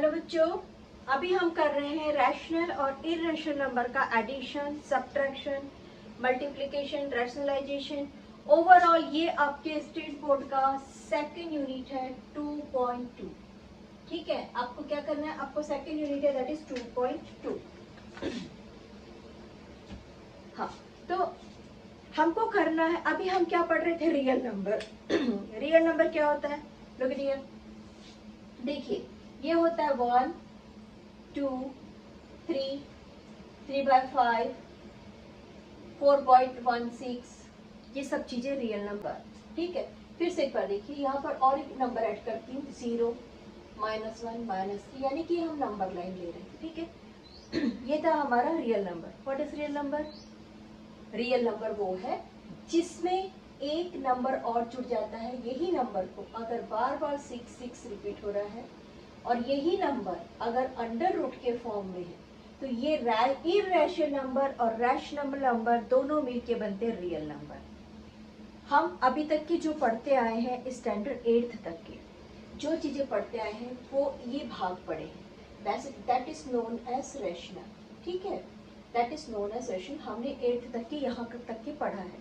Hello बच्चों, अभी हम कर रहे हैं रैशनल और इर्रेशनल नंबर का addition, subtraction, multiplication, rationalization. Overall ये आपके स्टेट बोर्ड का सेकंड यूनिट है 2.2। ठीक है, आपको क्या करना है, आपको सेकंड यूनिट है दैट इज 2.2। हाँ, तो हमको करना है, अभी हम क्या पढ़ रहे थे, रियल नंबर। रियल नंबर क्या होता है, लुक एट हियर, देखिए ये होता है 1 2 3 3/5 4.16, ये सब चीजें रियल नंबर। ठीक है, फिर से एक बार देखिए, यहाँ पर और एक नंबर ऐड करती हूँ, 0 -1 -3, यानी कि हम नंबर लाइन ले रहे हैं। ठीक है, ये था हमारा real number. What is real number? Real number वो है जिसमें एक नंबर और जुड़ जाता है। यही नंबर को अगर बार बार 6 रिपीट हो रहा है और यही नंबर अगर अंडर रूट के फॉर्म में है, तो ये इर्रेशनल नंबर और रैशनल नंबर दोनों मिलके बनते हैं रियल नंबर। हम अभी तक की जो पढ़ते आए हैं स्टैंडर्ड 8th तक के जो चीजें पढ़ते आए हैं वो ये भाग पढ़े हैं, that is known as rational. ठीक है, that is known as rational, हमने 8th तक के यहाँ तक के पढ़ा है।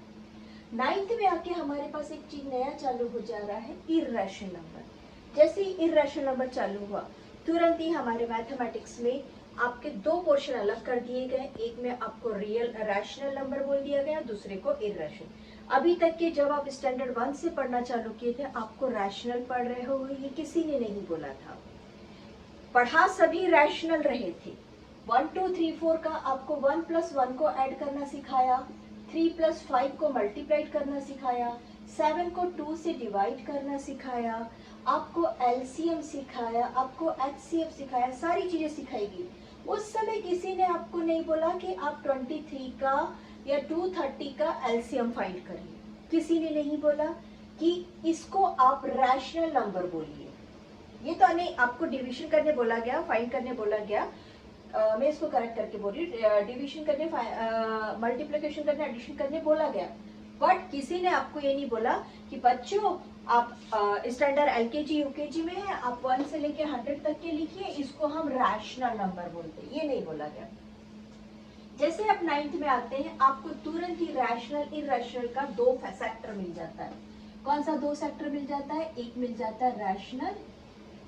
9th में आके हमारे पास एक चीज नया चालू हो जा रहा है, इर्रेशनल नंबर। जैसे ही इर्रेशनल नंबर चालू हुआ, तुरंत ही हमारे मैथमेटिक्स में आपके दो पोर्शन अलग कर दिए गए। एक में आपको रियल रैशनल नंबर बोल दिया गया, दूसरे को इर्रेशनल। अभी तक के जब आप स्टैंडर्ड 1 से पढ़ना चालू किए थे, आपको रैशनल पढ़ रहे हो, ये किसी ने नहीं बोला था। पढ़ा सभी रैशनल रहे थे। 1 2 3 4 का आपको 1 + 1 को ऐड करना सिखाया, 3 + 5 को मल्टीप्लाइड करना सिखाया, 7 को 2 से डिवाइड करना सिखाया, आपको एलसीएम सिखाया, आपको एचसीएफ सिखाया, सारी चीजें सिखाई गई। उस समय किसी ने आपको नहीं बोला कि आप 23 का या 230 का एलसीएम फाइंड करिए। किसी ने नहीं बोला कि इसको आप रैशनल नंबर बोलिए। ये तो नहीं, आपको डिवीजन करने बोला गया, फाइंड करने बोला गया। मैं इसको करेक्ट करके बोल रही हूँ, डिवीजन करने, मल्टीप्लिकेशन करने, एडिशन करने बोला गया, बट किसी ने आपको ये नहीं बोला कि बच्चों आप स्टैंडर्ड एलकेजी यूकेजी में है, आप 1 से लेके 100 तक के लिखिए, इसको हम रैशनल नंबर बोलते हैं, ये नहीं बोला गया। जैसे आप 9th में आते हैं, आपको तुरंत ही रैशनल इर्रेशनल का दो सेक्टर मिल जाता है। कौन सा दो सेक्टर मिल जाता है? एक मिल जाता है रैशनल,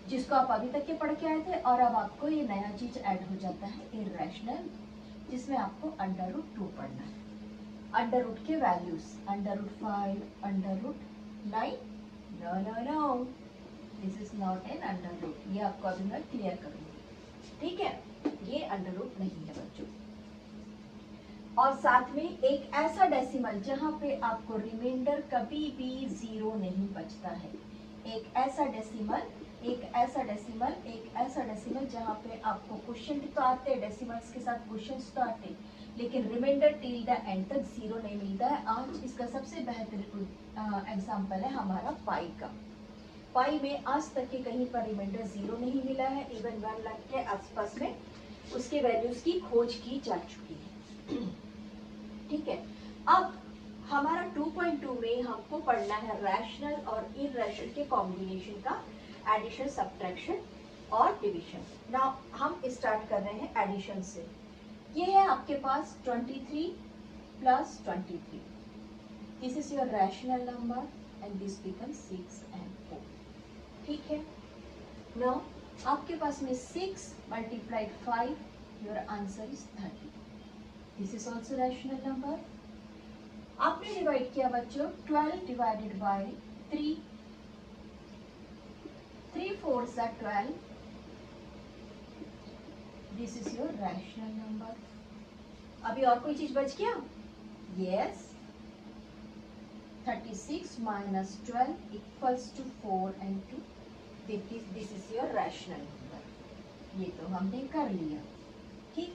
जिसको आप अभी तक के पढ़ के आए थे, और अब आपको ये नया चीज ऐड हो जाता है इर्रेशनल, जिसमें आपको √2 पढ़ना है। अंडर रूट के values, √5, √9, no no no, this is not an under root, ये आपको अभी मैं क्लियर करूंगी। ठीक है, ये अंडर रूट नहीं है बच्चों। और साथ में एक ऐसा डेसिमल जहां पे आपको रिमाइंडर कभी भी 0 नहीं बचता है। एक ऐसा डेसिमल, एक ऐसा डेसिमल, एक ऐसा डेसिमल जहां पे आपको क्वेश्चन तो आते हैं, डेसिमल्स के साथ क्वेश्चंस तो आते हैं, लेकिन रिमाइंडर टिल द एंड तक 0 नहीं मिलता है। आज इसका सबसे बेहतरीन एग्जांपल है हमारा पाई का। पाई में आज तक के कहीं पर रिमाइंडर 0 नहीं मिला है, इवन 1 लाख के आसपास में उसके वैल्यूज की खोज की जा चुकी है। ठीक है, अब हमारा 2.2 में हमको पढ़ना है रैशनल और इर्रेशनल के कॉम्बिनेशन का एडिशन, सब्ट्रैक्शन और डिवीजन। नाउ हम स्टार्ट कर रहे हैं एडिशन से। ये है आपके पास 23 + 23, this is your rational number and this becomes 6 and 4। ठीक है, नाउ आपके पास में 6 × 5, your answer is 30। This is also rational number. आपने डिवाइड किया बच्चों 12 divided by 3, 3 4s are 12, this is your rational number. अभी और कोई चीज बच गया? Yes, 36 - 12 = 4 and 2, this is your rational number. ये तो हमने कर लिया। ठीक,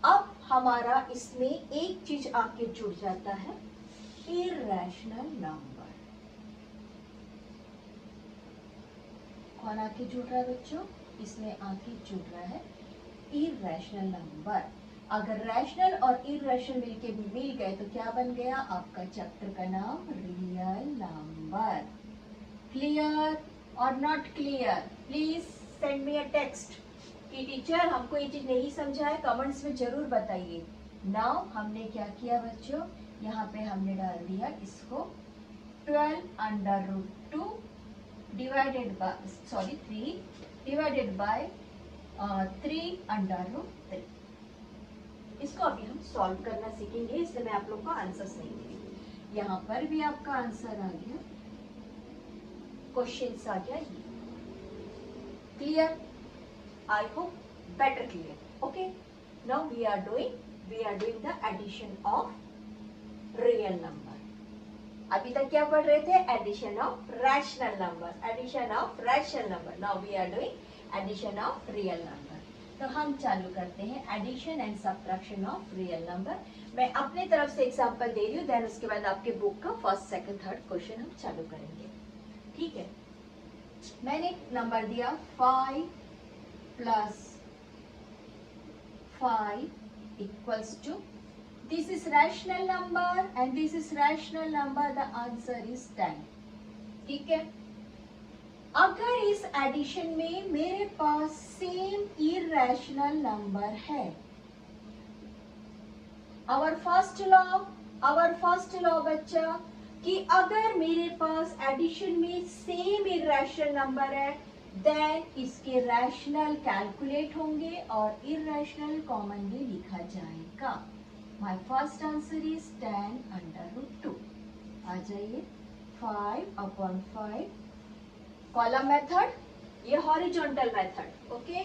अब हमारा इसमें एक चीज आके जुड़ जाता है, इर्रेशनल नंबर। कौन आके जुड़ रहा है बच्चों? इसमें आके जुड़ रहा है इर्रेशनल नंबर। अगर रैशनल और इर्रेशनल मिलके मिल गए तो क्या बन गया आपका चैप्टर का नाम? Real number. क्लियर और not clear? Please send me a text कि टीचर हमको ये चीज नहीं समझा है, कमेंट्स में जरूर बताइए। नाउ हमने क्या किया बच्चों, यहाँ पे हमने डाल दिया इसको 12√2 डिवाइडेड बाय 3 डिवाइडेड बाय 3√3। इसको अभी हम सॉल्व करना सीखेंगे, इसलिए मैं आप लोग को आंसर्स नहीं दूंगी। यहाँ पर भी आपका आंसर आ गया, क्वेश्चन आ गया ये। Clear? I hope better clear. Okay, now we are doing the addition of real number. अभी तक क्या पढ़ रहे थे? Addition of rational number. Addition of rational number. Now we are doing addition of real number. तो हम चालू करते हैं addition and subtraction of real number. मैं अपने तरफ से एग्जाम्पल दे रही हूँ, देन उसके बाद आपके बुक का फर्स्ट सेकंड थर्ड क्वेश्चन हम चालू करेंगे। ठीक है, मैंने नंबर दिया 5 + 5 equals to, this is rational number and this is rational number, the answer is 10। ठीक है, अगर इस एडिशन में मेरे पास सेम इरेशनल नंबर है, our first law बच्चा, कि अगर मेरे पास एडिशन में सेम इरेशनल नंबर है देन इसके रैशनल कैलकुलेट होंगे और इरेशनल कॉमनली लिखा जाएगा। My first answer is 10√2। आ जाइए, 5/5 कॉलम मेथड, ये horizontal method. Okay,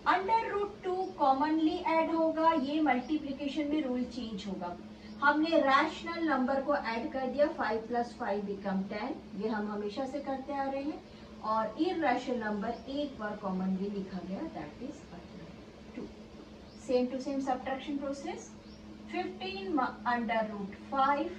√2 commonly add होगा, ये मल्टीप्लिकेशन में रूल चेंज होगा। हमने रैशनल नंबर को ऐड कर दिया, 5 + 5 बिकम 10, ये हम हमेशा से करते आ रहे हैं। और इरेशनल नंबर एक बार कॉमनली लिखा गया, that is 2। Same to same subtraction process, 15/5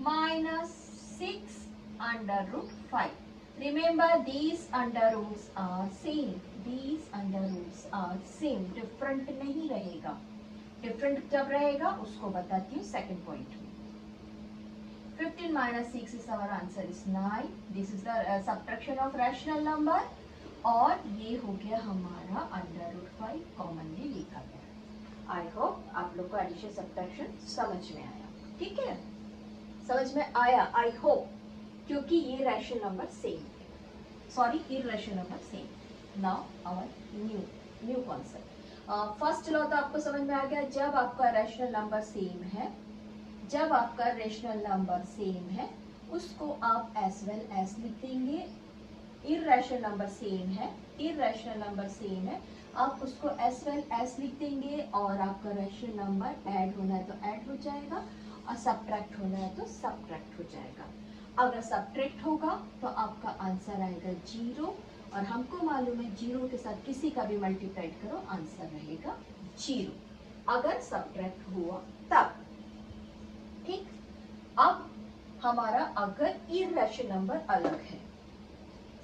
minus 6/5। Remember these under roots are same, these under roots are same, different नहीं रहेगा। डिफरेंट जब रहेगा उसको बताती हूँ सेकेंड पॉइंट में। 15 - 6 is our answer is 9. This is the subtraction of rational number और ये हो गया हमारा √5 कॉमनली लिखा गया। आई होप आप लोग को एडिशन सब्ट्रैक्शन समझ में आया। ठीक है, समझ में आया आई होप, क्योंकि ये रैशनल नंबर सेम है, sorry irrational number same. Now our new concept. First law तो आपको समझ में आ गया, जब आपका रैशनल नंबर सेम है, जब आपका रेशनल नंबर सेम है उसको आप एज वेल एज लिख देंगे। इरेशनल नंबर सेम है, इरेशनल नंबर सेम है, आप उसको एज वेल एज लिख देंगे और आपका रेशनल नंबर ऐड होना है तो ऐड हो जाएगा और सब्ट्रैक्ट होना है तो सब्ट्रैक्ट हो जाएगा। अगर सब्ट्रैक्ट होगा तो आपका आंसर आएगा 0 और हमको मालूम है 0 के साथ किसी का भी मल्टीप्लाइड करो आंसर रहेगा 0, अगर सब्ट्रैक्ट हुआ तब। ठीक, अब हमारा अगर इरेशनल नंबर अलग है,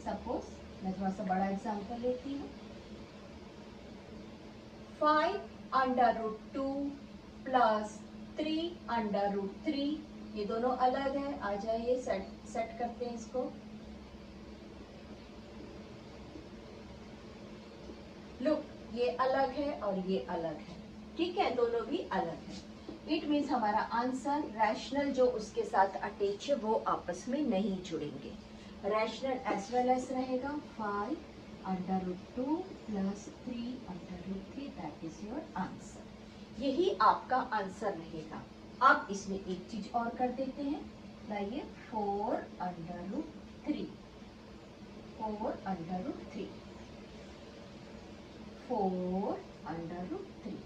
सपोज मैं थोड़ा सा बड़ा एग्जांपल लेती हूँ, 5/√2 + 3/√3, ये दोनों अलग है। आ जाइए सेट करते हैं इसको। लुक, ये अलग है और ये अलग है। ठीक है, दोनों भी अलग है। इट मीन्स हमारा आंसर रैशनल जो उसके साथ अटैच है वो आपस में नहीं जुड़ेंगे। रैशनल एज वेल एज रहेगा 5/√2 + 3/√3, दैट इज योर आंसर। यही आपका आंसर रहेगा। अब इसमें एक चीज और कर देते हैं, लाइए 4/3, 4/3, 4/3।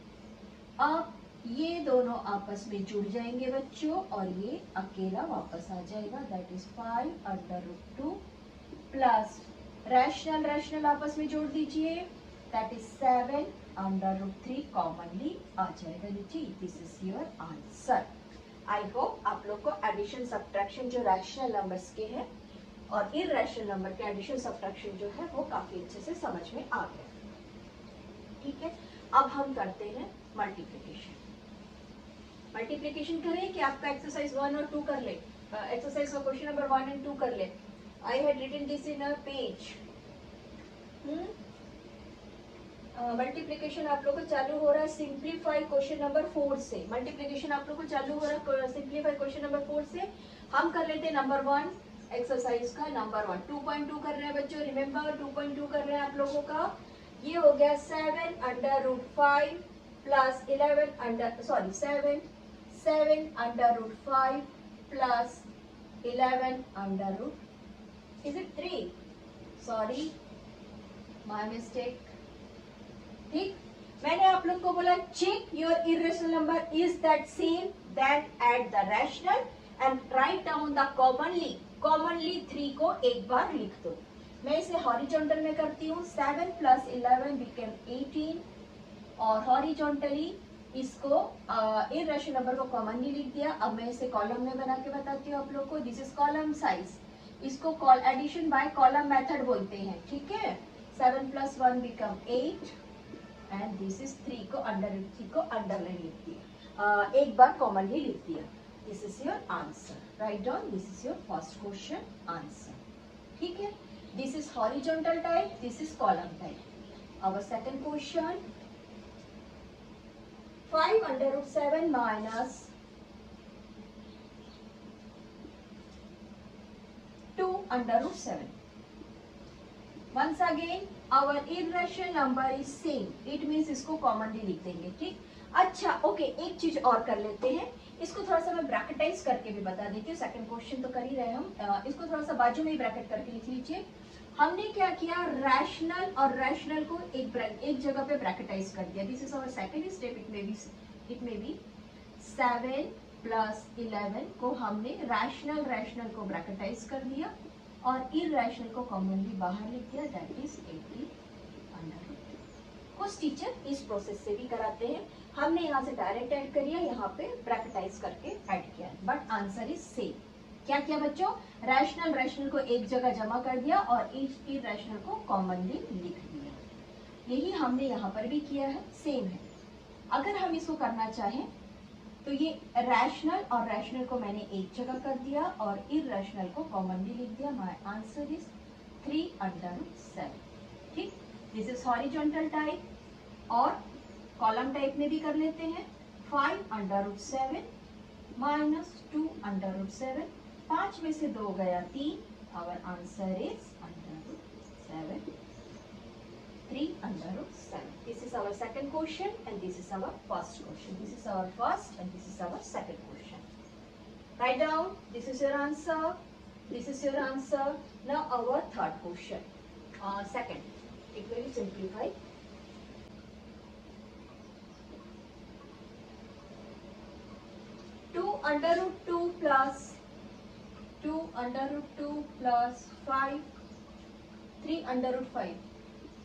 अब ये दोनों आपस में जुड़ जाएंगे बच्चों और ये अकेला वापस आ जाएगा, दैट इज 5/√2 प्लस रैशनल आपस में जोड़ दीजिए, दैट इज 7/√3 कॉमनली आ जाएगा नीचे। This is your answer. I hope आप लोग को एडिशन सब्ट्रैक्शन जो रैशनल नंबर्स के हैं और इरेशनल नंबर के एडिशन सब्ट्रैक्शन जो है वो काफी अच्छे से समझ में आ गया। ठीक है, अब हम करते हैं मल्टीप्लिकेशन। मल्टीप्लिकेशन करें कि आपका एक्सरसाइज 1 और 2 कर ले, एक्सरसाइज का क्वेश्चन नंबर 1 और 2 कर ले। I had written this in a page. Multiplication आप लोग को चालू हो रहा है सिंप्लीफाई क्वेश्चन नंबर 4 से। मल्टीप्लीकेशन आप लोग को चालू हो रहा है सिंप्लीफाई क्वेश्चन नंबर 4 से। हम कर लेते हैं नंबर 1 एक्सरसाइज का नंबर 1। 2.2 कर रहे हैं बच्चों, रिमेम्बर 2.2 कर रहे हैं आप लोगों का। ये हो गया 7 under root 5 plus 11 under 7 under root 5 plus 11 under root, is it 3? Sorry, my mistake. ठीक, मैंने आप लोग को बोला check your irrational number is that same that at the rational and right down the commonly 3 को एक बार लिख दो। मैं इसे हॉरिजॉन्टल में करती हूँ। 7 प्लस 11 बिकेम 18 और हॉरिजॉन्टली इसको इरेशनल नंबर को कॉमनली लिख दिया। अब मैं इसे कॉलम में बना के बताती हूँ आप लोग को। This is column size. इसको एडिशन बाय कॉलम मेथड बोलते हैं, ठीक है। 7 plus 1 become 8 and this is 3 को अंडरलाइन लिख दिया, एक बार कॉमनली लिख दिया। This is your answer. Right down, this is your first question answer, ठीक है। This is horizontal type, this is column type. Our second question, 5 under root 7 minus 2 under root 7. Once again, our irrational number is same. It means इसको commonly लिख देंगे, ठीक। अच्छा, okay, एक चीज और कर लेते हैं। इसको थोड़ा सा मैं ब्रैकेटाइज करके भी बता देती हूँ। सेकंड क्वेश्चन तो कर ही रहे हम, इसको थोड़ा सा बाजू में ही ब्रैकेट करके लिख लीजिए। हमने क्या किया, रैशनल और रैशनल को एक जगह पे ब्रैकेटाइज कर दिया। This is our second step. It may be 7 plus 11 को हमने रैशनल को ब्रैकेटाइज कर दिया और इरेशनल को कॉमनली बाहर लिख दिया, दैट इज 80 अंडर रूट। कुछ टीचर इस प्रोसेस से भी कराते हैं। हमने यहाँ से डायरेक्ट ऐड करिए, यहाँ पे ब्रैकेटाइज करके ऐड किया, बट आंसर इज सेम। क्या किया बच्चों, रैशनल को एक जगह जमा कर दिया और इरेशनल को कॉमनली लिख दिया। यही हमने यहाँ पर भी किया है, सेम है। अगर हम इसको करना चाहें तो ये रैशनल और रैशनल को मैंने एक जगह कर दिया और इरेशनल को कॉमनली लिख दिया। My answer is 3 under root 7, ठीक। दिस इज हॉरिजॉन्टल टाइप और कॉलम टाइप में भी कर लेते हैं। 5 under root 7 minus 2 under root 7, 5 में से 2 गया 3। Our answer is under root 7, 3 under root 7. This is our second question and this is our first question. This is our first and this is our second question. Write down, this is your answer, this is your answer. Now our third question. Second, it will be simplified. Two under root 2 plus 5, 3 under root 5.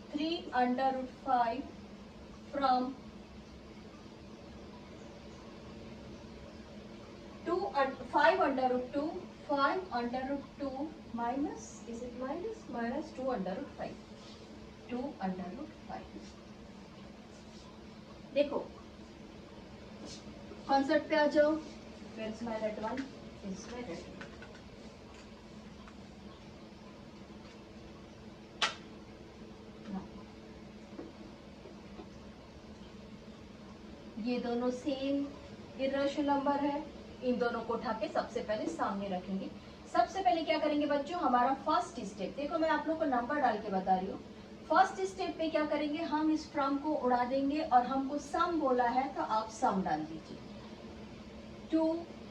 3 under root 5 from 5 under root 2, 5 under root 2 minus, is it minus 2 under root 5, 2 under root 5. देखो concept पे आ जाओ। Where is my red one? This is my red one. ये दोनों same irrational number है। इन दोनों को उठा के सबसे पहले सामने रखेंगे। सबसे पहले क्या करेंगे बच्चों, हमारा फर्स्ट स्टेप, देखो मैं आप लोग को नंबर डाल के बता रही हूँ। फर्स्ट स्टेप पे क्या करेंगे, हम इस फ्रॉम को उड़ा देंगे और हमको सम बोला है तो आप सम डाल दीजिए। 2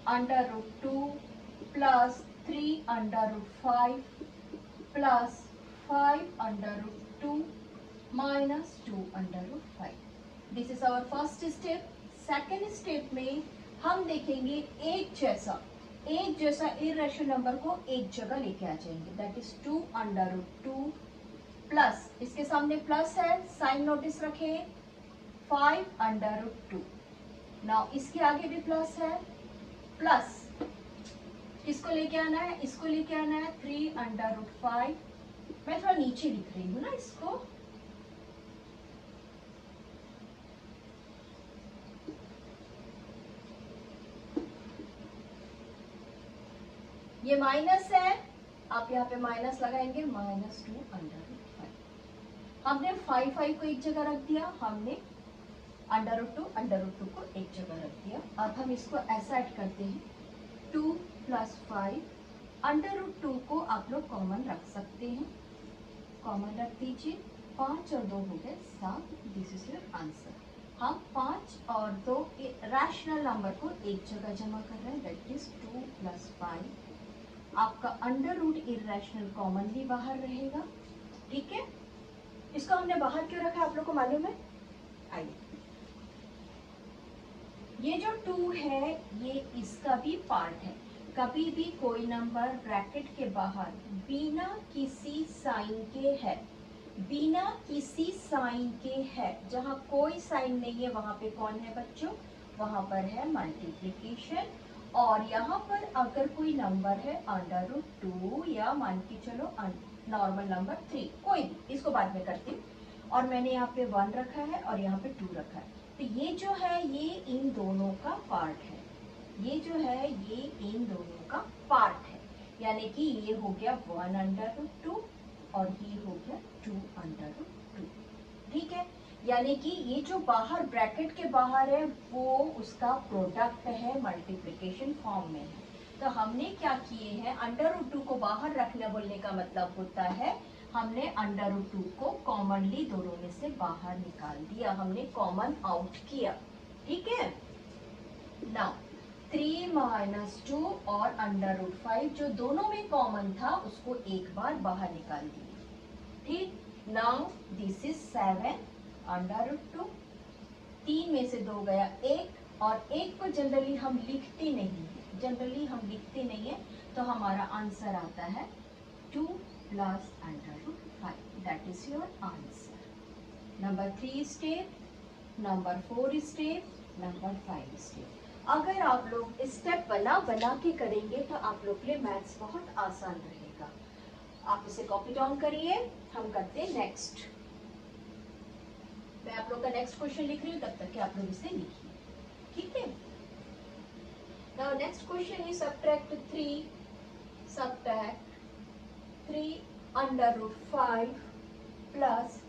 under root 2 plus 3 under root 5 plus 5 under root 2 minus 2 under root 5। This is our first step. Second step में हम देखेंगे एक जैसा इरेशनल नंबर को एक जगह लेके आ जाएंगे, that is 2 under root 2 plus, इसके सामने प्लस है, साइन नोटिस रखें, 5 अंडर रूट 2। नाउ इसके आगे भी प्लस है, प्लस किसको लेके आना है, इसको लेके आना है 3 अंडर रूट 5। मैं थोड़ा नीचे लिख रही हूँ ना इसको, ये माइनस है, आप यहाँ पे माइनस लगाएंगे, -2 अंडर रूट 5। हमने 5 को एक जगह रख दिया, हमने अंडर रूट टू को एक जगह रख दिया। अब हम इसको ऐसा ऐड करते हैं 2 + 5 अंडर रूट 2 को आप लोग कॉमन रख सकते हैं, कॉमन रख दीजिए। 5 और 2 हो गए 7, दिस इज योर आंसर। हम 5 और 2 रैशनल नंबर को एक जगह जमा कर रहे हैं, दैट इज 2 + 5। आपका अंडर रूट इरेशनल कॉमनली बाहर रहेगा, ठीक है। इसको हमने बाहर क्यों रखा आप लोग को मालूम है? आइए, ये जो 2 है ये इसका भी पार्ट है। कभी भी कोई नंबर ब्रैकेट के बाहर बिना किसी साइन के है, बिना किसी साइन के है, जहां कोई साइन नहीं है वहां पे कौन है बच्चों? वहां पर है मल्टीप्लिकेशन। और यहाँ पर अगर कोई नंबर है अंडर रूट 2 या मान के चलो नॉर्मल नंबर 3, कोई भी, इसको बाद में करती हूँ, और मैंने यहाँ पे 1 रखा है और यहाँ पे 2 रखा है, तो ये जो है ये इन दोनों का पार्ट है, ये जो है ये इन दोनों का पार्ट है। यानी कि ये हो गया 1 अंडर रूट 2 और ये हो गया 2 अंडर रूट 2, ठीक है। यानी कि ये जो बाहर ब्रैकेट के बाहर है वो उसका प्रोडक्ट है, मल्टीप्लिकेशन फॉर्म में है। तो हमने क्या किए हैं, अंडर रूट 2 को बाहर रखने बोलने का मतलब होता है हमने अंडर रूट 2 को कॉमनली दोनों में से बाहर निकाल दिया, हमने कॉमन आउट किया, ठीक है। नाउ 3 - 2 और अंडर रूट 5 जो दोनों में कॉमन था उसको एक बार बाहर निकाल दिया, ठीक। Now this is 7 under root 2, 3 में से 2 गया 1, और 1 को जनरली हम लिखते नहीं है, जनरली हम लिखते नहीं है, तो हमारा आंसर आता है 2 + under root 5, that is your answer. Number 3 step, number 4 step, number 5 step. अगर आप लोग स्टेप बना बना के करेंगे तो आप लोग के लिए मैथ्स बहुत आसान रहेगा। आप इसे कॉपी डाउन करिए, हम करते हैं नेक्स्ट। मैं आप लोग का नेक्स्ट क्वेश्चन लिख रही हूँ, तब तक के आप लोग इसे लिखिए, ठीक है। Now next question is subtract 3 under root 5 +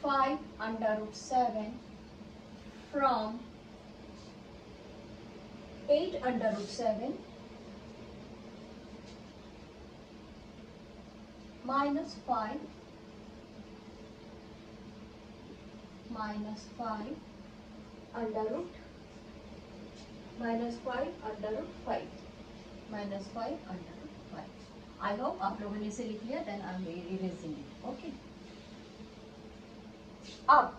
5 under root 7 from 8 under root 7 -5 under root -5 under root 5। I hope आप लोगों ने इसे लिख लिया, then I am erasing it, okay. अब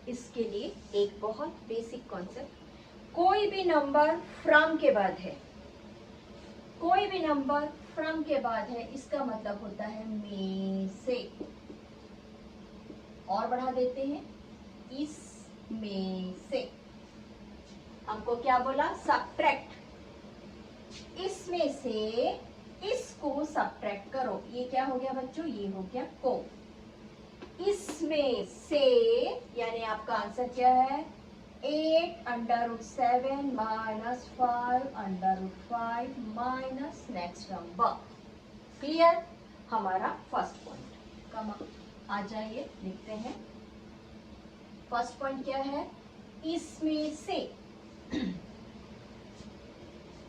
इसके लिए एक बहुत बेसिक कॉन्सेप्ट, कोई भी नंबर फ्रॉम के बाद है, कोई भी नंबर फ्रॉम के बाद है, इसका मतलब होता है में से। और बढ़ा देते हैं, इसमें से। हमको क्या बोला? सब्ट्रैक्ट, इसमें से इसको सब्ट्रैक्ट करो। ये क्या हो गया बच्चों? ये हो गया को। इसमें से यानी आपका आंसर क्या है? 8 under root 7 -5 under root 5 minus next number. Clear? हमारा फर्स्ट पॉइंट। कम आ जाइए, लिखते हैं। फर्स्ट पॉइंट क्या है? इसमें से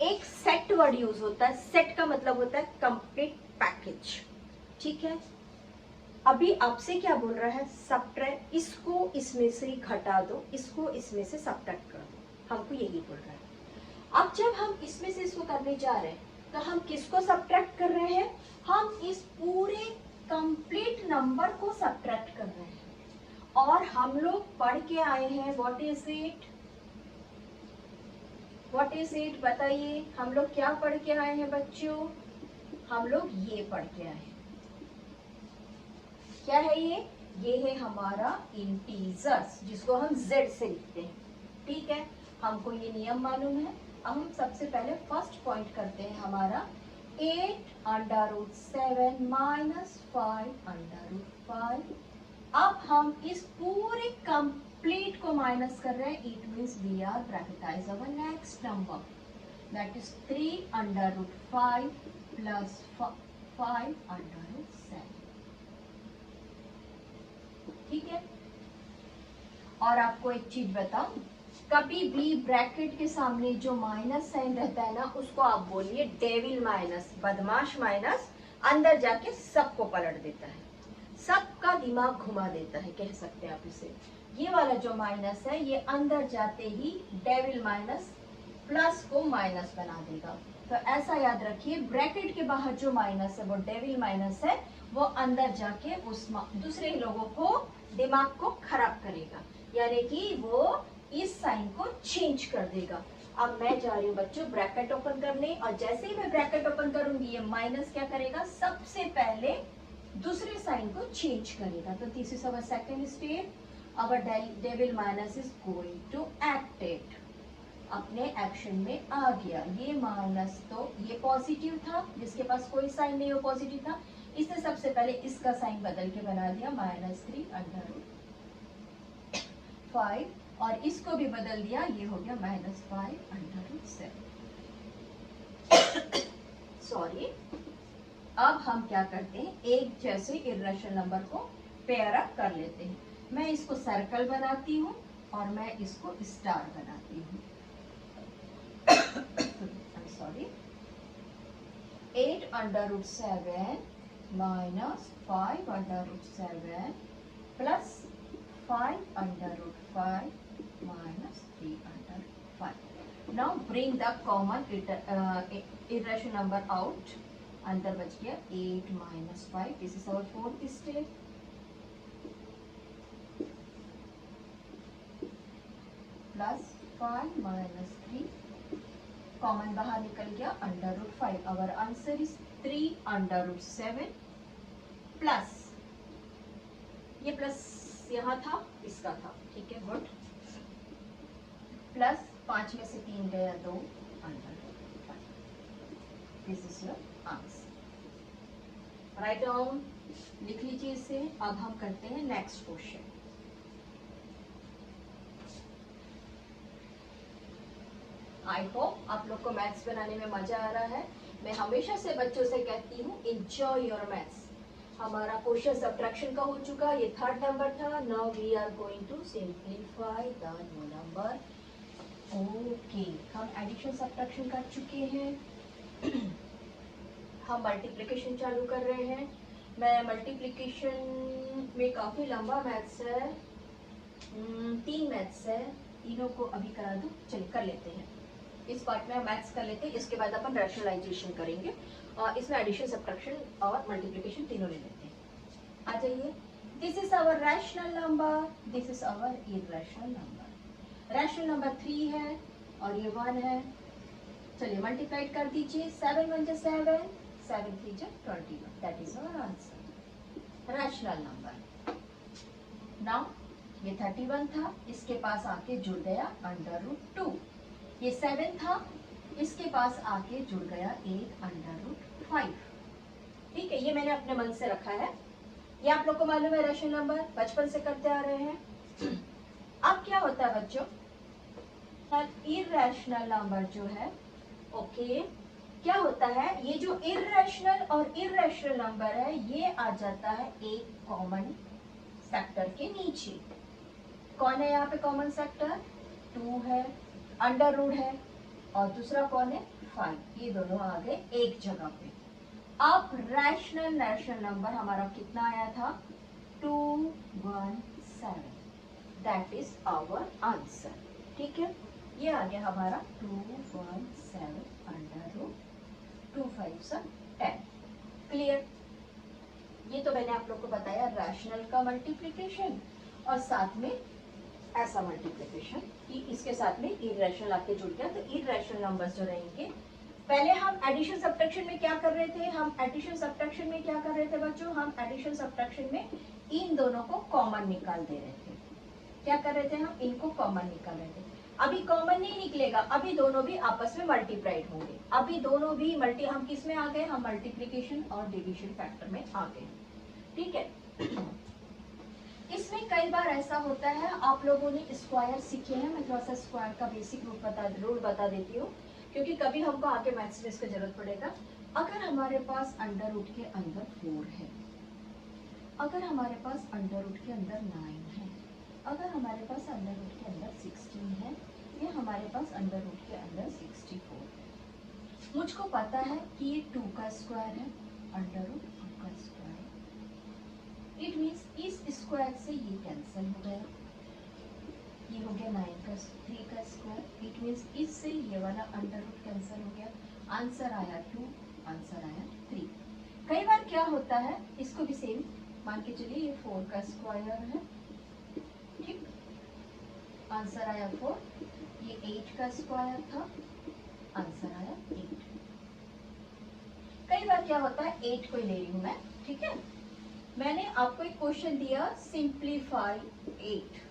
एक सेट वर्ड यूज होता है। सेट का मतलब होता है कंप्लीट पैकेज, ठीक है। अभी आपसे क्या बोल रहा है? सब्ट्रैक्ट, इसको इसमें से घटा दो, इसको इसमें से सब्ट्रैक्ट कर दो, हमको यही बोल रहा है। अब जब हम इसमें से इसको करने जा रहे हैं तो हम किसको सब्ट्रैक्ट कर रहे हैं? हम इस पूरे कंप्लीट नंबर को सब्ट्रैक्ट कर रहे हैं। और हम लोग पढ़ के आए हैं what is it, what is it, बताइए। हम लोग क्या पढ़ के आए हैं बच्चों? हम लोग ये पढ़ के आए हैं। क्या है ये? ये है हमारा इंटीजर्स, जिसको हम z से लिखते हैं, ठीक है। हमको ये नियम मालूम है। अब हम सबसे पहले फर्स्ट पॉइंट करते हैं हमारा 8 अंडर रूट 7 -5 अंडर रूट 5। अब हम इस पूरे कंप्लीट को माइनस कर रहे हैं। It means we are bracketize our next number, that is 3 under root 5 + 5 under root 7। ठीक है। और आपको एक चीज बताऊं, कभी भी ब्रैकेट के सामने जो माइनस साइन रहता है ना, उसको आप बोलिए डेविल माइनस, बदमाश माइनस, अंदर जाके सबको पलट देता है, सबका दिमाग घुमा देता है, कह सकते हैं आप इसे। ये वाला जो माइनस है ये अंदर जाते ही डेविल माइनस प्लस को माइनस बना देगा। तो ऐसा याद रखिए, ब्रैकेट के बाहर जो माइनस है वो डेविल माइनस है, वो अंदर जाके उस दूसरे लोगों को दिमाग को खराब करेगा, यानी कि वो इस साइन को चेंज कर देगा। अब मैं जा रही हूँ बच्चों ब्रैकेट ओपन करने, और जैसे ही मैं ब्रैकेट ओपन करूंगी ये माइनस क्या करेगा, सबसे पहले दूसरे साइन को चेंज करेगा। तो this is our second step, our devil minus is going to act, अपने एक्शन में आ गया। ये माइनस तो ये पॉजिटिव था, जिसके पास कोई साइन नहीं वो पॉजिटिव था, इसने सबसे पहले इसका साइन बदल के बना दिया -3/5, और इसको भी बदल दिया, ये हो गया -5/7। सॉरी। अब हम क्या करते हैं, एक जैसे इर्रेशनल नंबर को पेयर अप कर लेते हैं। मैं इसको सर्कल बनाती हूँ और मैं इसको स्टार बनाती हूँ। Sorry, 8/7 minus 5/7 plus 5/5 minus 3/5. Now bring the common irrational number out. अंदर बच गया 8 minus 5. This is our fourth step. Plus 5 minus 3. Common बाहर निकल गया √5. आवर आंसर इज 3/7 प्लस, ये प्लस यहाँ था, इसका था, ठीक है, गुड, प्लस 5 में से 3 गया 2/5. This is your answer. Right down, लिख लीजिए इसे। अब हम करते हैं नेक्स्ट क्वेश्चन। आई होप आप लोग को मैथ्स बनाने में मजा आ रहा है। मैं हमेशा से बच्चों से कहती हूँ एंजॉय योर मैथ्स। हमारा क्वेश्चन सब्ट्रैक्शन का हो चुका, ये 3rd नंबर था। Now we are going to simplify the new number. Okay, हम एडिशन सब्ट्रैक्शन कर चुके हैं। हम मल्टीप्लिकेशन चालू कर रहे हैं। मैं मल्टीप्लिकेशन में काफी लंबा मैथ्स है, 3 मैथ्स है, तीनों को अभी करा दूं। चलिए कर लेते हैं, इस पार्ट में हम मैथ्स कर लेते हैं, इसके बाद अपन रैशनलाइजेशन करेंगे और इसमें एडिशन सब्ट्रैक्शन और मल्टीप्लिकेशन तीनों ले लेते हैं। आ जाइए, this is our rational number, this is our irrational number. Rational number 3 है और ये 1 है। चलिए मल्टीप्लाई कर दीजिए, 7 × 1 = 7, 7 × 3 = 21, that is our answer, rational number. Now ये 31 था, इसके पास आके जुड़ गया √2। ये 7 था, इसके पास आके जुड़ गया 8/5। ठीक है, ये मैंने अपने मन से रखा है, ये आप लोग को मालूम है रैशनल नंबर, बचपन से करते आ रहे हैं। अब क्या होता है बच्चों, इर्रेशनल नंबर जो है, ओके, क्या होता है, ये जो इर्रेशनल और इर्रेशनल नंबर है ये आ जाता है एक कॉमन फैक्टर के नीचे। कौन है यहाँ पे कॉमन फैक्टर, 2 है, √ है, और दूसरा कौन है, 5। ये दोनों आ गए एक जगह पे। अब रैशनल नंबर हमारा कितना आया था, 217, दैट इज आवर आंसर। ठीक है, ये आ गया हमारा 217 √2 5 10। क्लियर, ये तो मैंने आप लोग को बताया रैशनल का मल्टीप्लिकेशन, और साथ में ऐसा मल्टीप्लिकेशन कि इसके साथ में इर्रेशनल आके जुड़ गया। तो इर्रेशनल नंबर्स जो रहेंगे, पहले हम एडिशन सब्ट्रैक्शन में क्या कर रहे थे, हम एडिशन सब्ट्रैक्शन में क्या कर रहे थे बच्चों, हम एडिशन सब्ट्रैक्शन में इन दोनों को कॉमन निकाल दे रहे थे। क्या कर रहे थे, हम इनको कॉमन निकाल रहे थे। अभी कॉमन नहीं निकलेगा, अभी दोनों भी आपस में मल्टीप्लाइड होंगे। अभी दोनों भी हम किस में आ गए, हम मल्टीप्लीकेशन और डिविजन फैक्टर में आ गए। ठीक है, इसमें कई बार ऐसा होता है, आप लोगों ने स्क्वायर सीखे हैं, मैं थोड़ा सा स्क्वायर का बेसिक रूल बता देती हूँ, क्योंकि कभी हमको आगे मैथ्स में इसका जरूरत पड़ेगा। अगर हमारे पास √ के अंदर 4 है, अगर हमारे पास अंडर रूट के अंदर 9 है, अगर हमारे पास अंडर रूट के अंदर 16 है, या हमारे पास अंडर रूट के अंदर 64 है। मुझको पता है कि ये 2 का स्क्वायर है, अंडर रूट 2 का स्क्वायर। इट मीन्स इस स्क्वायर से ये कैंसिल हो गया, ये हो गया 9 का 3 का स्क्वायर। इट मीन्स इससे ये वाला अंडर रूट कैंसिल हो गया, आंसर आया 2, आंसर आया 3। कई बार क्या होता है, इसको भी सेम मान के चलिए, ये 4 का स्क्वायर है, ठीक, आंसर आया 4। ये 8 का स्क्वायर था, आंसर आया 8। कई बार क्या होता है, 8 को ले रही हूं मैं, ठीक है, मैंने आपको एक क्वेश्चन दिया, सिंप्लीफाई 8,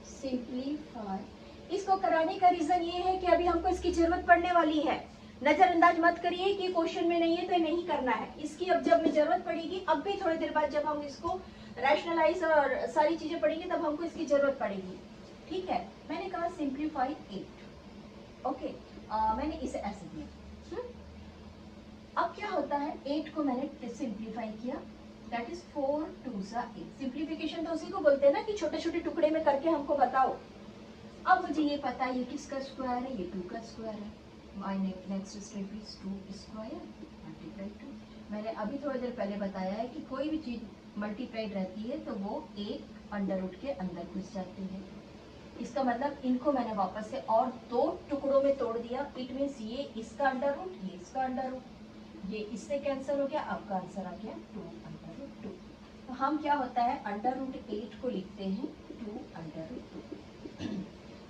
सिंप्लीफाई। इसको कराने का रीजन ये है कि अभी हमको इसकी जरूरत पड़ने वाली है। नजरअंदाज मत करिए कि क्वेश्चन में नहीं है तो नहीं करना है, इसकी अब जब में जरूरत पड़ेगी, अब भी थोड़ी देर बाद जब हम इसको रैशनलाइज और सारी चीजें पढ़ेंगे तब हमको इसकी जरूरत पड़ेगी, ठीक है। मैंने कहा सिंप्लीफाई 8, ओके, मैंने इसे ऐसे दिया। अब क्या होता है, 8 को मैंने सिंप्लीफाई किया, दैट इज 4 2 सा 8। सिंप्लीफिकेशन तो उसी को बोलते हैं ना कि छोटे छोटे टुकड़े में करके हमको बताओ। अब मुझे ये पता है ये किसका स्क्वायर है, ये 2 का स्क्वायर है। My next step is 2 square multiply 2। मैंने अभी थोड़ी देर पहले बताया है कि कोई भी चीज मल्टीप्लाइड रहती है तो वो एक अंडर रूट के अंदर घुस जाती है। इसका मतलब इनको मैंने वापस से और 2 टुकड़ों में तोड़ दिया। इट मीन्स ये इसका अंडर रूट, ये इसका अंडर रूट, ये इससे कैंसिल हो गया, आपका आंसर आ गया 2 अंडर रूट 2। तो हम क्या होता है, अंडर रूट 8 को लिखते हैं 2 अंडर रूट 2।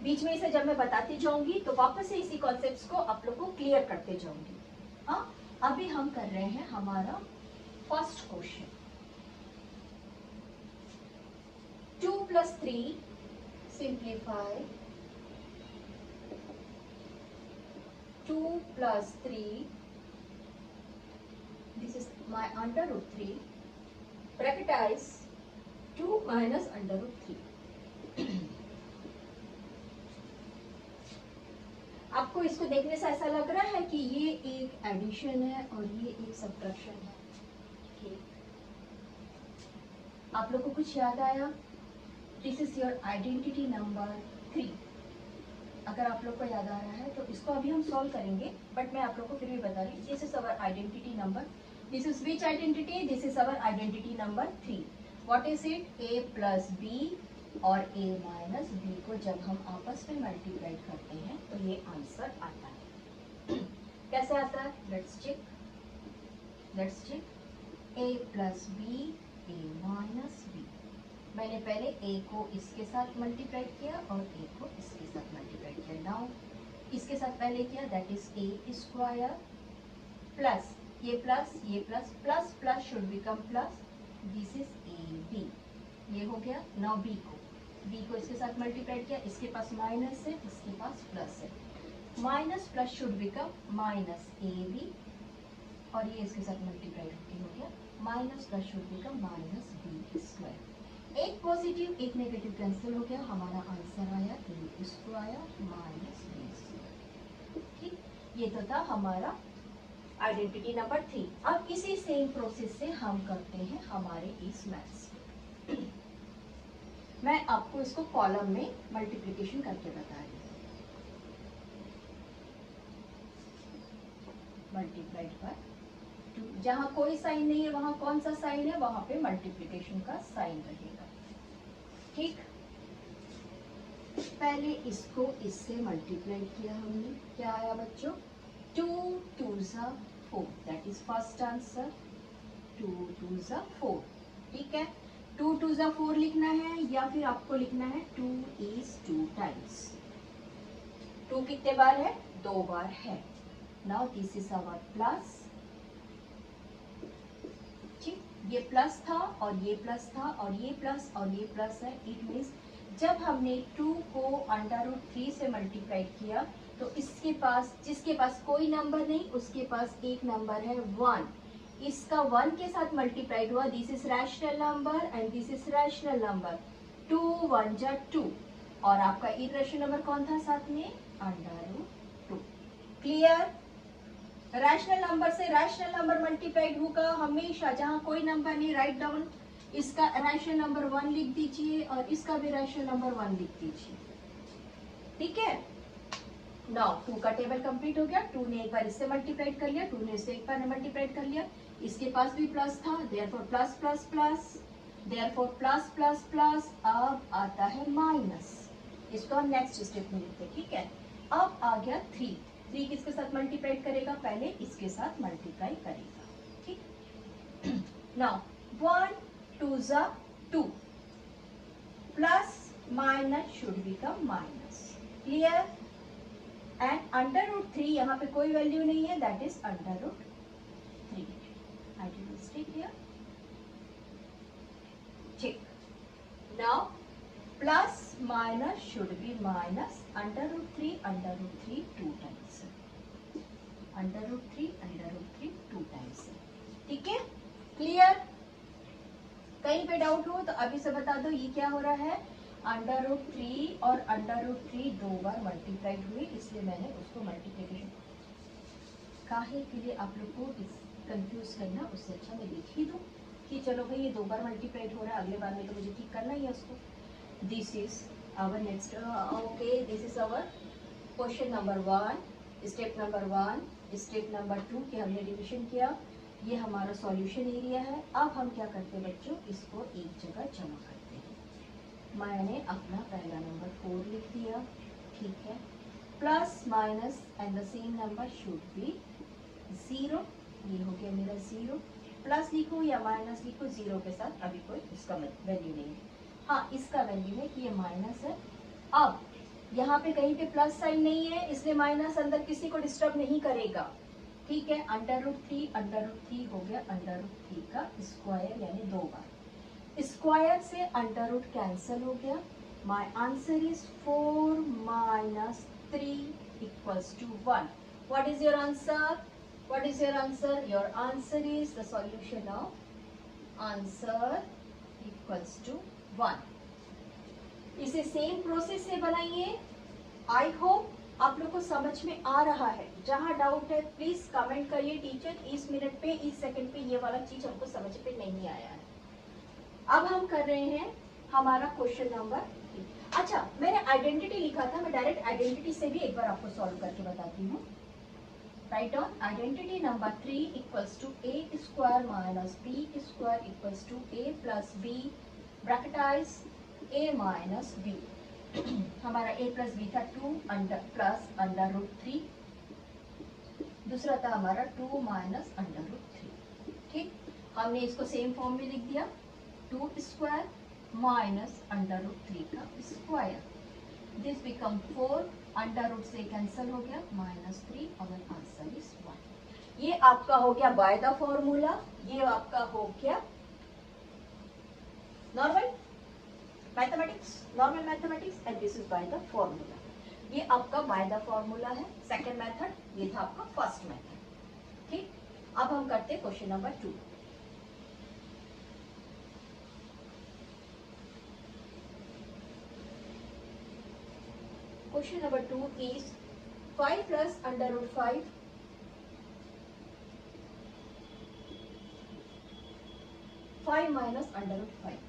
बीच में इसे जब मैं बताती जाऊंगी तो वापस से इसी कॉन्सेप्ट्स को आप लोगों को क्लियर करते जाऊंगी। हाँ, अभी हम कर रहे हैं हमारा first question. 2 + 3 simplify, 2 + 3, this is my under root 3, bracketize 2 minus under root 3। आपको इसको देखने से ऐसा लग रहा है कि ये एक एडिशन है और ये एक सब्ट्रैक्शन है, ठीक। आप लोग को कुछ याद आया? This is your identity number 3। अगर आप लोग को याद आ रहा है तो इसको अभी हम सॉल्व करेंगे, बट मैं आप लोग को फिर भी बता रही हूँ, this is our identity number. This is which identity? This is our identity number 3। What is it? a + b और a - b को जब हम आपस में मल्टीप्लाई करते हैं तो ये आंसर आता है। कैसे आता है? Let's check, let's check. a + b, a - b। मैंने पहले a को इसके साथ मल्टीप्लाई किया और a को इसके साथ मल्टीप्लाई किया। नाउ इसके साथ पहले किया, दैट इज a² प्लस ये प्लस, ये plus, plus plus should become plus, this is ab, ये हो गया। नाउ b को इसके साथ मल्टीप्लाई किया, इसके पास माइनस है, इसके पास प्लस है, minus plus should become minus ab, और ये इसके साथ मल्टीप्लाई हो गया, minus plus should become minus b²। एक पॉजिटिव एक नेगेटिव कैंसिल हो गया, हमारा आंसर आया a² माइनस b²। ठीक, ये तो था हमारा आइडेंटिटी नंबर 3। अब इसी सेम प्रोसेस से हम करते हैं हमारे इस मैथ्स। मैं आपको इसको कॉलम में मल्टीप्लिकेशन करके बता रही हूँ। मल्टीप्लाइड बाय 2, जहां कोई साइन नहीं है वहां कौन सा साइन है, वहां पे मल्टीप्लिकेशन का साइन रहेगा, ठीक। पहले इसको इससे मल्टीप्लाई किया हमने, क्या आया बच्चों? 2 2 ज़ा 4, दैट इज फर्स्ट आंसर। 2 2 ज़ा 4, ठीक है। 2 2 ज़ा 4 लिखना है या फिर आपको लिखना है 2 is 2 times। 2 कितने बार है? 2 बार है। Now this is our plus, ठीक, ये प्लस था और ये प्लस था और ये प्लस और ये प्लस है। इट मीन्स जब हमने 2 को √3 से मल्टीप्लाई किया तो इसके पास, जिसके पास कोई नंबर नहीं उसके पास एक नंबर है 1, इसका 1 के साथ मल्टीप्लाइड हुआ, this is rational number and this is rational number. 2 1 जा 2, और आपका इरेशनल नंबर कौन था साथ में? √2। क्लियर? रैशनल नंबर से रैशनल नंबर मल्टीप्लाइड होगा हमेशा, जहां कोई नंबर नहीं, राइट डाउन इसका रैशनल नंबर 1 लिख दीजिए और इसका भी रैशनल नंबर 1 लिख दीजिए, ठीक है। नाउ 2 का टेबल कंप्लीट हो गया, 2 ने एक बार इससे मल्टीप्लाइड कर लिया, 2 ने इससे एक बार मल्टीप्लाइड कर लिया, इसके पास भी प्लस था, therefore plus plus plus, therefore plus plus plus. अब आता है माइनस, इसको हम नेक्स्ट स्टेप में लिखते हैं, ठीक है। अब आ गया 3, 3 किसके साथ मल्टीप्लाइड करेगा, पहले इसके साथ मल्टीप्लाई करेगा, ठीक। नाउ 1 2 जा 2, plus minus should become minus, clear. And under root 3 यहाँ पे कोई वैल्यू नहीं है, that is under root 3। I did mistake here, ठीक। Now plus minus should be minus, under root 3 2 times, under root 3 2 times, ठीक है, clear. कहीं पे डाउट हो तो अभी से बता दो, ये क्या हो रहा है, अंडर रूट 3 और अंडर रूट 3 दो बार मल्टीप्लाइड हुए, इसलिए मैंने उसको मल्टीप्लिकेशन, काहे के लिए आप लोग को कंफ्यूज करना, उससे अच्छा मैं लिख ही दूं कि चलो भाई ये दो बार मल्टीप्लाइड हो रहा है, अगले बार में तो मुझे ठीक करना ही है उसको। This is our next, okay, this is our question number 1, step number 1, step number 2 की हमने रिविजन किया, ये हमारा सॉल्यूशन एरिया है। अब हम क्या करते हैं बच्चों, इसको एक जगह जमा करते हैं। मैंने अपना पहला नंबर 4 लिख दिया, ठीक है, plus minus and the same number should be 0, ये हो गया मेरा 0, प्लस लिखो या माइनस लिखो, 0 के साथ अभी कोई इसका वैल्यू नहीं है, हाँ इसका वैल्यू है कि ये माइनस है। अब यहाँ पे कहीं पे प्लस साइन नहीं है, इसलिए माइनस अंदर किसी को डिस्टर्ब नहीं करेगा, ठीक है। अंडर रूट 3 हो गया अंडर रूट 3 का स्क्वायर, यानी 2 बार स्क्वायर से अंडर रूट कैंसिल हो गया। My answer is 4 minus 3 equals to 1। What is your answer, what is your answer, your answer is the solution of answer equals to 1। इसे same process से बनाइए। आई hope आप लोग को समझ में आ रहा है, जहां डाउट है प्लीज कमेंट करिए, टीचर इस मिनट पे इस सेकंड पे ये वाला चीज हमको समझ पे नहीं आया है। अब हम कर रहे हैं हमारा क्वेश्चन नंबर 3। अच्छा, मैंने आइडेंटिटी लिखा था, मैं डायरेक्ट आइडेंटिटी से भी एक बार आपको सॉल्व करके बताती हूँ। Right on identity number 3 equals to A square minus B square equals to A plus B, bracketize A minus B. हमारा a प्लस बी था 2 प्लस अंडर रूट 3, दूसरा था हमारा 2 माइनस अंडर रूट 3, ठीक। हमने इसको सेम फॉर्म में लिख दिया, 2 स्क्वायर माइनस अंडर रूट 3 का square, this become 4, under root से कैंसिल हो गया, माइनस 3, अवर आंसर इज 1। ये आपका हो गया बाय द फॉर्मूला, ये आपका हो गया normal mathematics, normal mathematics, and this is by the formula. ये आपका बाय द फॉर्मूला है सेकंड मेथड, ये था आपका फर्स्ट मेथड, ठीक। अब हम करते हैं question number 2। Question number 2 is 5 plus under root 5 5 minus under root 5।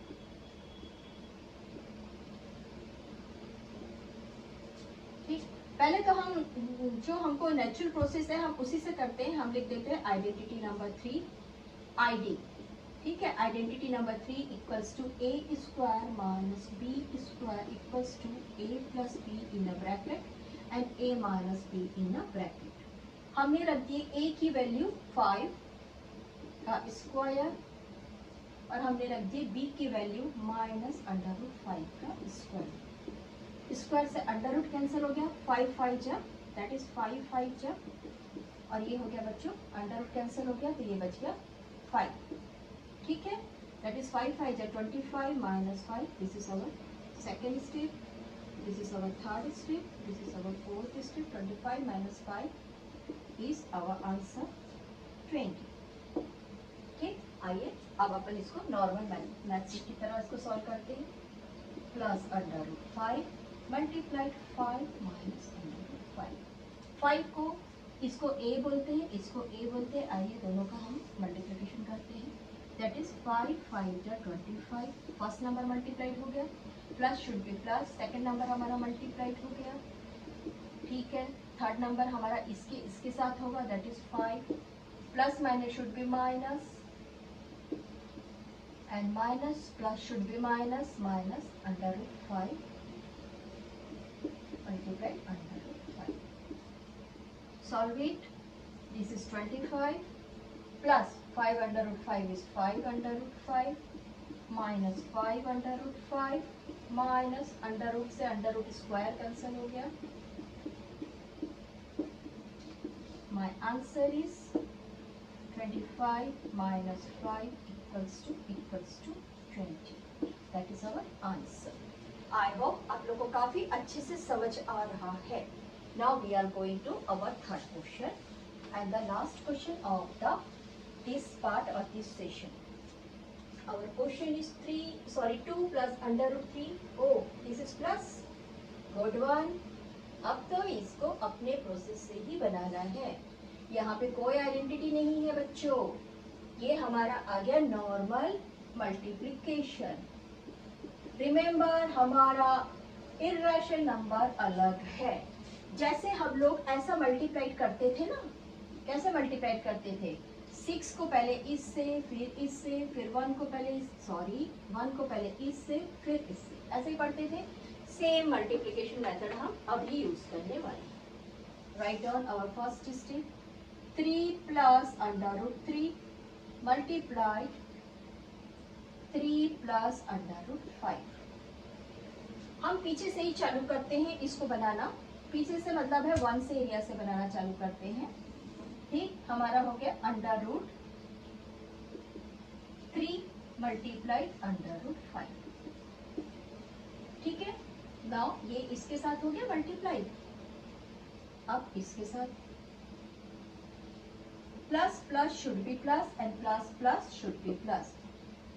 पहले तो हम जो हमको नेचुरल प्रोसेस है हम उसी से करते हैं, हम लिख देते हैं आइडेंटिटी नंबर 3 आईडी, ठीक है। Identity number 3 equals to A square minus B square equals to A plus B in a bracket and A minus B in a bracket. हमने रख दिए ए की वैल्यू 5 का स्क्वायर और हमने रख दिए बी की वैल्यू माइनस अंडर रूट 5 का स्क्वायर। स्क्वायर से अंडर रूट कैंसिल हो गया, 5 5 जा दैट इज 5 5 जा, और ये हो गया बच्चों अंडर रूट कैंसिल हो गया तो ये बच गया 5, ठीक है। दैट इज 5 5 जा 25 minus 5, this is our second step, this is our third step, this is our fourth step. 25 minus 5 is our answer 20, ठीक। आइए अब अपन इसको नॉर्मल मैथ्स की तरह इसको सॉल्व करते हैं। Plus under root 5 multiplied 5 minus under root 5। 5 को इसको a बोलते हैं, इसको a बोलते हैं, आइए दोनों का हम मल्टीप्लिकेशन करते हैं। दैट इज 5 5 जा 25, फर्स्ट नंबर मल्टीप्लाइड हो गया, plus should be plus, second number हमारा मल्टीप्लाइड हो गया, ठीक है। थर्ड नंबर हमारा इसके साथ होगा, that is 5, plus minus should be minus, and minus plus should be minus, minus under root 5 multiplied under root 5. Solve it. This is 25 plus 5 under root 5 is 5 under root 5 minus 5 under root 5 minus under root से under root square cancel हो गया. My answer is 25 minus 5 equals to 20. That is our answer. I hope आप लोग को काफी अच्छे से समझ आ रहा है. Now we are going to our third question and the last question of this part of this session. Our question is 2 plus under root 3. Oh, this is plus. Good one. अब तो इसको अपने प्रोसेस से ही बनाना है. यहाँ पे कोई identity नहीं है बच्चों. ये हमारा आ गया नॉर्मल मल्टीप्लिकेशन. रिमेम्बर हमारा इर्रेशनल नंबर अलग है. जैसे हम लोग ऐसा मल्टीप्लाइड करते थे ना, कैसे मल्टीप्लाइड करते थे, 6 को पहले इससे, फिर इससे, फिर 1 को पहले इससे, फिर इससे, ऐसे ही पढ़ते थे. सेम मल्टीप्लिकेशन मेथड हम अभी यूज करने वाले हैं. Write down our first step. 3 plus under root 3 multiplied 3 plus under root 5. हम पीछे से ही चालू करते हैं इसको बनाना. पीछे से मतलब है 1 से एरिया से बनाना चालू करते हैं. ठीक, हमारा हो गया under root 3 multiplied under root 5. ठीक है. नाउ ये इसके साथ हो गया मल्टीप्लाइड. अब इसके साथ plus plus should be plus and plus plus should be plus.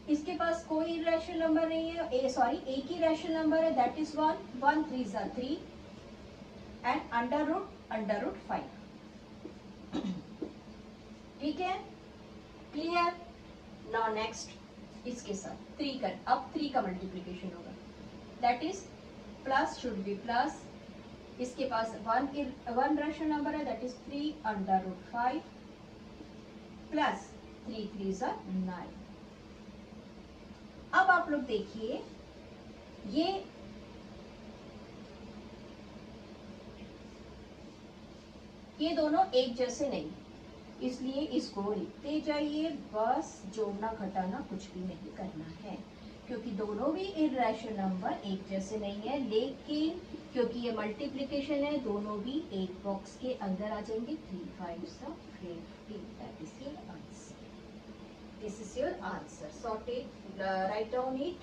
इसके पास कोई इरेशनल नंबर नहीं है, एक ही रैशनल नंबर है, दैट इज 1. 1 3 जा 3 एंड अंडर रूट 5. ठीक है, क्लियर. नाउ नेक्स्ट इसके साथ 3 का, अब 3 का मल्टीप्लिकेशन होगा, that is plus should be plus. इसके पास 1 रैशनल नंबर है, that is 3 under root 5 plus 3 3 जा 9. अब आप लोग देखिए ये दोनों एक जैसे नहीं, इसलिए इसको लिखते जाइए. बस जोड़ना घटाना कुछ भी नहीं करना है, क्योंकि दोनों भी इर्रेशनल नंबर एक जैसे नहीं है. लेकिन क्योंकि ये मल्टीप्लिकेशन है, दोनों भी एक बॉक्स के अंदर आ जाएंगे. 3 5 जा 50. That is your answer. This is your answer. Sort it, write down it.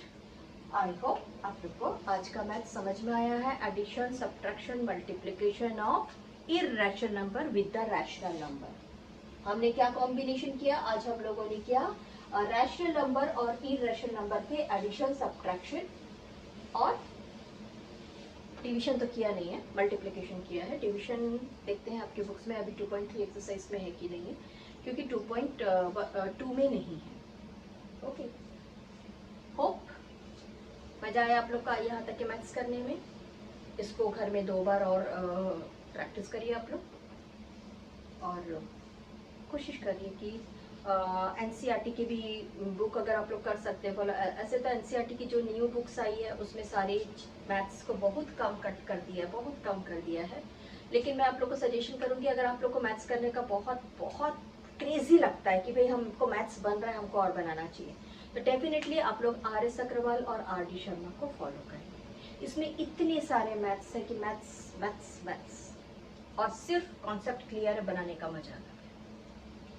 I hope आप लोग को आज का मैथ समझ में आया है. Addition, subtraction, multiplication of irrational number with the rational number. हमने क्या कॉम्बिनेशन किया आज? हम लोगों ने किया रैशनल नंबर और इर्रेशनल नंबर के एडिशन, सब्ट्रैक्शन और डिवीजन तो किया नहीं है, मल्टीप्लिकेशन किया है. डिवीजन देखते हैं आपके बुक्स में अभी 2.3 एक्सरसाइज में है कि नहीं है, क्योंकि 2.2 में नहीं है. ओके, होप मजा आया आप लोग का यहाँ तक के मैथ्स करने में. इसको घर में 2 बार और प्रैक्टिस करिए आप लोग, और कोशिश करिए कि एनसीईआरटी की भी बुक अगर आप लोग कर सकते हैं. ऐसे तो एनसीईआरटी की जो न्यू बुक्स आई है उसमें सारे मैथ्स को बहुत कम कट कर दिया है, बहुत कम कर दिया है. लेकिन मैं आप लोग को सजेशन करूंगी, अगर आप लोग को मैथ्स करने का बहुत बहुत क्रेजी लगता है कि भाई हमको मैथ्स बन रहा है, हमको और बनाना चाहिए, तो डेफिनेटली आप लोग RS अग्रवाल और RD शर्मा को फॉलो करें. इसमें इतने सारे मैथ्स है कि मैथ्स मैथ्स मैथ्स और सिर्फ कॉन्सेप्ट क्लियर बनाने का मजा आता है.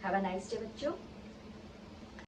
हैव अ नाइस डे बच्चों.